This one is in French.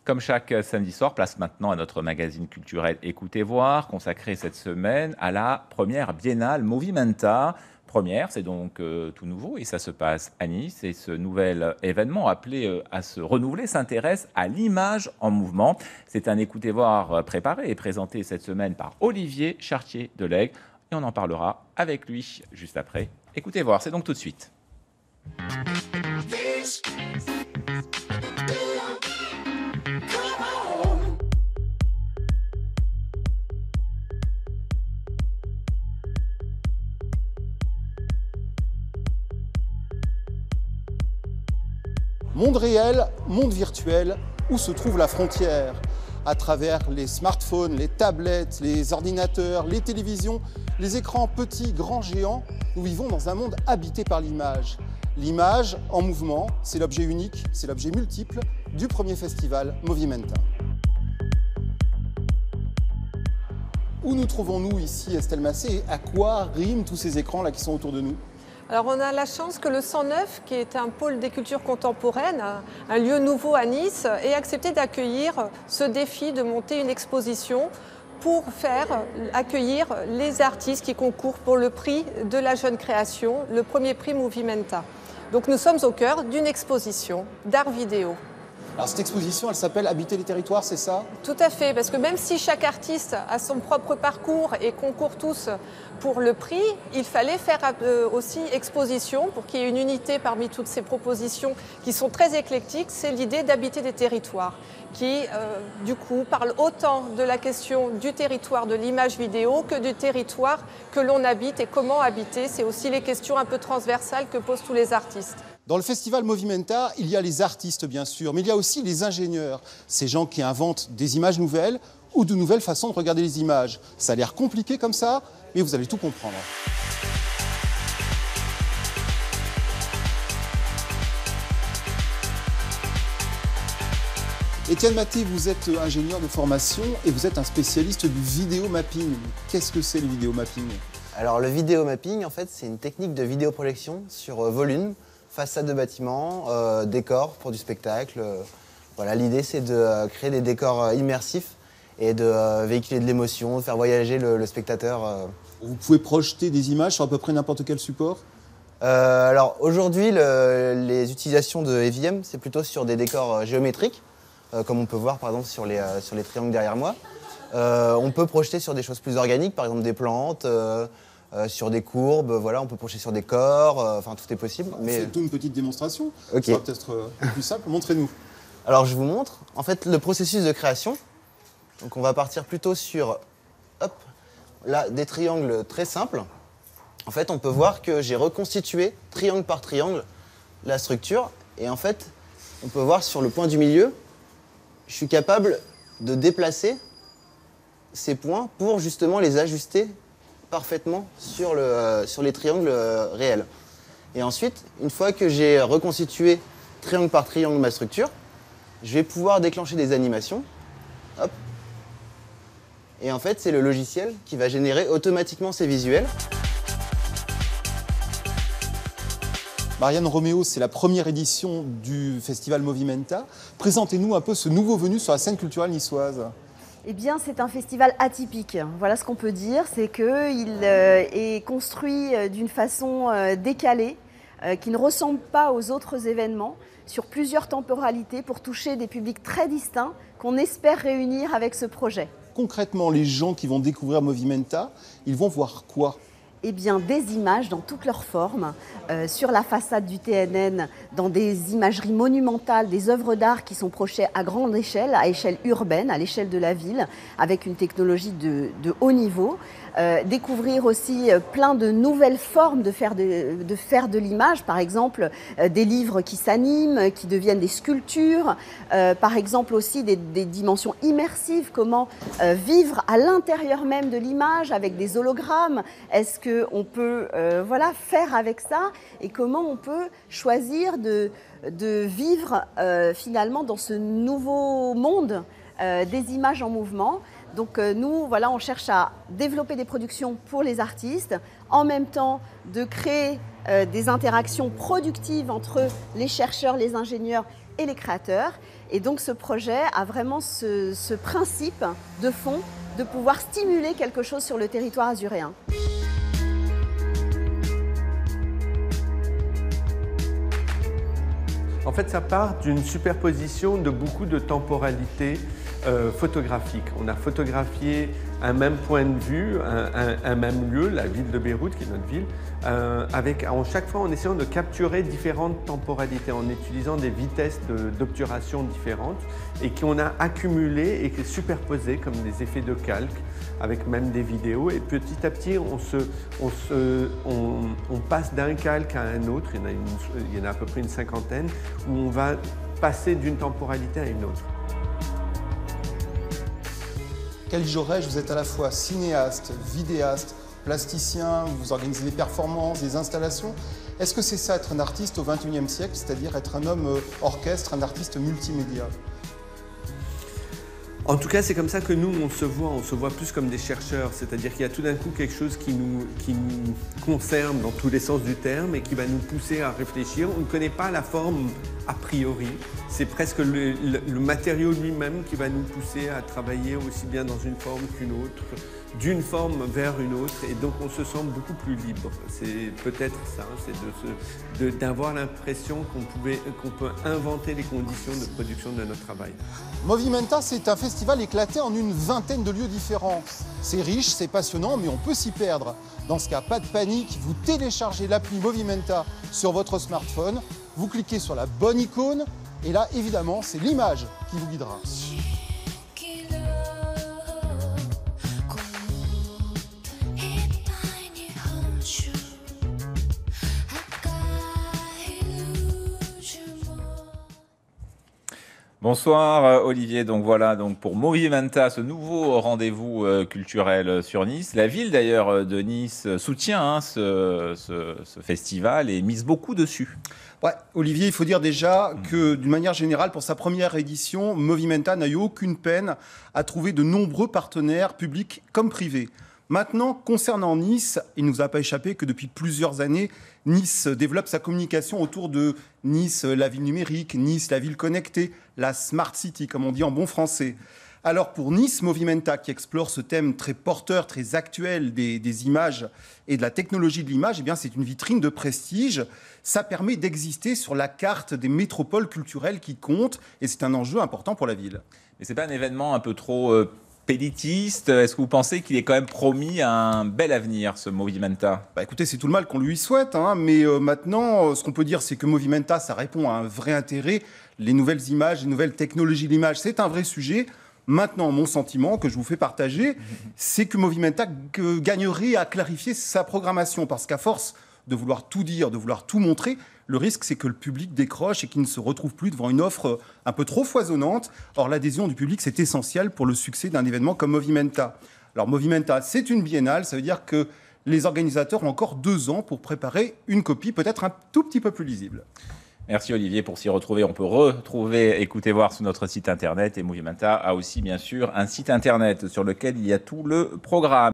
Comme chaque samedi soir, place maintenant à notre magazine culturel Écoutez voir, consacré cette semaine à la première biennale Movimenta. Première, c'est donc tout nouveau et ça se passe à Nice. Et ce nouvel événement appelé à se renouveler s'intéresse à l'image en mouvement. C'est un Écoutez voir préparé et présenté cette semaine par Olivier Chartier-Delègue. Et on en parlera avec lui juste après. Écoutez voir, c'est donc tout de suite. Monde réel, monde virtuel, où se trouve la frontière? À travers les smartphones, les tablettes, les ordinateurs, les télévisions, les écrans petits, grands, géants, nous vivons dans un monde habité par l'image. L'image en mouvement, c'est l'objet unique, c'est l'objet multiple du premier festival Movimenta. Où nous trouvons-nous ici, Estelle Massé, et à quoi riment tous ces écrans là qui sont autour de nous? Alors on a la chance que le 109, qui est un pôle des cultures contemporaines, un lieu nouveau à Nice, ait accepté d'accueillir ce défi de monter une exposition pour accueillir les artistes qui concourent pour le prix de la jeune création, le premier prix Movimenta. Donc nous sommes au cœur d'une exposition d'art vidéo. Alors cette exposition, elle s'appelle Habiter les territoires, c'est ça? Tout à fait, parce que même si chaque artiste a son propre parcours et concourt tous pour le prix, il fallait faire aussi exposition pour qu'il y ait une unité parmi toutes ces propositions qui sont très éclectiques. C'est l'idée d'habiter des territoires qui, du coup, parle autant de la question du territoire de l'image vidéo que du territoire que l'on habite et comment habiter. C'est aussi les questions un peu transversales que posent tous les artistes. Dans le festival Movimenta, il y a les artistes bien sûr, mais il y a aussi les ingénieurs, ces gens qui inventent des images nouvelles ou de nouvelles façons de regarder les images. Ça a l'air compliqué comme ça, mais vous allez tout comprendre. Étienne Maté, vous êtes ingénieur de formation et vous êtes un spécialiste du vidéo mapping. Qu'est-ce que c'est le vidéo mapping? Alors le vidéo mapping, en fait, c'est une technique de vidéoprojection sur volume, façade de bâtiment, décors pour du spectacle. Voilà, l'idée c'est de créer des décors immersifs et de véhiculer de l'émotion, de faire voyager le spectateur. Vous pouvez projeter des images sur à peu près n'importe quel support? Alors aujourd'hui, les utilisations de EVM, c'est plutôt sur des décors géométriques, comme on peut voir par exemple sur les triangles derrière moi. On peut projeter sur des choses plus organiques, par exemple des plantes, sur des courbes, voilà, on peut projeter sur des corps, enfin tout est possible. Mais... C'est une petite démonstration, okay. Ça va peut-être plus simple, montrez-nous. Alors je vous montre, en fait le processus de création, donc on va partir plutôt sur, hop, là, des triangles très simples. En fait on peut voir que j'ai reconstitué, triangle par triangle, la structure, et en fait on peut voir sur le point du milieu, je suis capable de déplacer ces points pour justement les ajuster parfaitement sur les triangles réels. Et ensuite, une fois que j'ai reconstitué triangle par triangle ma structure, je vais pouvoir déclencher des animations. Hop. Et en fait, c'est le logiciel qui va générer automatiquement ces visuels. Marianne Roméo, c'est la première édition du festival Movimenta. Présentez-nous un peu ce nouveau venu sur la scène culturelle niçoise. Eh bien, c'est un festival atypique. Voilà ce qu'on peut dire, c'est qu'il est construit d'une façon décalée, qui ne ressemble pas aux autres événements, sur plusieurs temporalités pour toucher des publics très distincts qu'on espère réunir avec ce projet. Concrètement, les gens qui vont découvrir Movimenta, ils vont voir quoi ? Eh bien, des images dans toutes leurs formes, sur la façade du TNN, dans des imageries monumentales, des œuvres d'art qui sont projetées à grande échelle, à échelle urbaine, à l'échelle de la ville, avec une technologie de haut niveau. Découvrir aussi plein de nouvelles formes de faire de l'image, par exemple des livres qui s'animent, qui deviennent des sculptures, par exemple aussi des dimensions immersives, comment vivre à l'intérieur même de l'image avec des hologrammes, est-ce qu'on peut faire avec ça et comment on peut choisir de vivre finalement dans ce nouveau monde des images en mouvement. Donc nous, on cherche à développer des productions pour les artistes, en même temps de créer des interactions productives entre les chercheurs, les ingénieurs et les créateurs. Et donc ce projet a vraiment ce principe de fond de pouvoir stimuler quelque chose sur le territoire azuréen. En fait, ça part d'une superposition de beaucoup de temporalités photographiques. On a photographié un même point de vue, un même lieu, la ville de Beyrouth, qui est notre ville, chaque fois en essayant de capturer différentes temporalités, en utilisant des vitesses d'obturation différentes et qu'on a accumulées et superposées comme des effets de calque, avec même des vidéos. Et petit à petit, on passe d'un calque à un autre, il y en a à peu près une cinquantaine, où on va passer d'une temporalité à une autre. Khalil Jorrej, vous êtes à la fois cinéaste, vidéaste, plasticien, vous organisez des performances, des installations. Est-ce que c'est ça être un artiste au XXIe siècle, c'est-à-dire être un homme orchestre, un artiste multimédia? En tout cas, c'est comme ça que nous, on se voit plus comme des chercheurs, c'est-à-dire qu'il y a tout d'un coup quelque chose qui nous concerne dans tous les sens du terme et qui va nous pousser à réfléchir. On ne connaît pas la forme a priori, c'est presque le matériau lui-même qui va nous pousser à travailler aussi bien dans une forme qu'une autre, d'une forme vers une autre, et donc on se sent beaucoup plus libre. C'est peut-être ça, c'est d'avoir l'impression qu'on peut inventer les conditions de production de notre travail. Movimenta, c'est un festival éclaté en une vingtaine de lieux différents. C'est riche, c'est passionnant, mais on peut s'y perdre. Dans ce cas, pas de panique, vous téléchargez l'appli Movimenta sur votre smartphone, vous cliquez sur la bonne icône, et là, évidemment, c'est l'image qui vous guidera. Bonsoir Olivier, donc voilà pour Movimenta, ce nouveau rendez-vous culturel sur Nice. La ville d'ailleurs de Nice soutient ce festival et mise beaucoup dessus. Ouais, Olivier, il faut dire déjà que d'une manière générale, pour sa première édition, Movimenta n'a eu aucune peine à trouver de nombreux partenaires publics comme privés. Maintenant, concernant Nice, il ne nous a pas échappé que depuis plusieurs années, Nice développe sa communication autour de Nice, la ville numérique, Nice, la ville connectée, la Smart City, comme on dit en bon français. Alors pour Nice, Movimenta, qui explore ce thème très porteur, très actuel des images et de la technologie de l'image, eh bien c'est une vitrine de prestige. Ça permet d'exister sur la carte des métropoles culturelles qui comptent, et c'est un enjeu important pour la ville. Mais c'est pas un événement un peu trop pélitiste? Est-ce que vous pensez qu'il est quand même promis à un bel avenir, ce Movimenta? Écoutez, c'est tout le mal qu'on lui souhaite, mais maintenant, ce qu'on peut dire, c'est que Movimenta, ça répond à un vrai intérêt. Les nouvelles images, les nouvelles technologies de l'image, c'est un vrai sujet. Maintenant, mon sentiment que je vous fais partager, c'est que Movimenta gagnerait à clarifier sa programmation, parce qu'à force de vouloir tout dire, de vouloir tout montrer, le risque, c'est que le public décroche et qu'il ne se retrouve plus devant une offre un peu trop foisonnante. Or, l'adhésion du public, c'est essentiel pour le succès d'un événement comme Movimenta. Alors, Movimenta, c'est une biennale, ça veut dire que les organisateurs ont encore 2 ans pour préparer une copie peut-être un tout petit peu plus lisible. Merci Olivier. Pour s'y retrouver, on peut retrouver, écouter, voir sur notre site internet. Et Movimenta a aussi bien sûr un site internet sur lequel il y a tout le programme.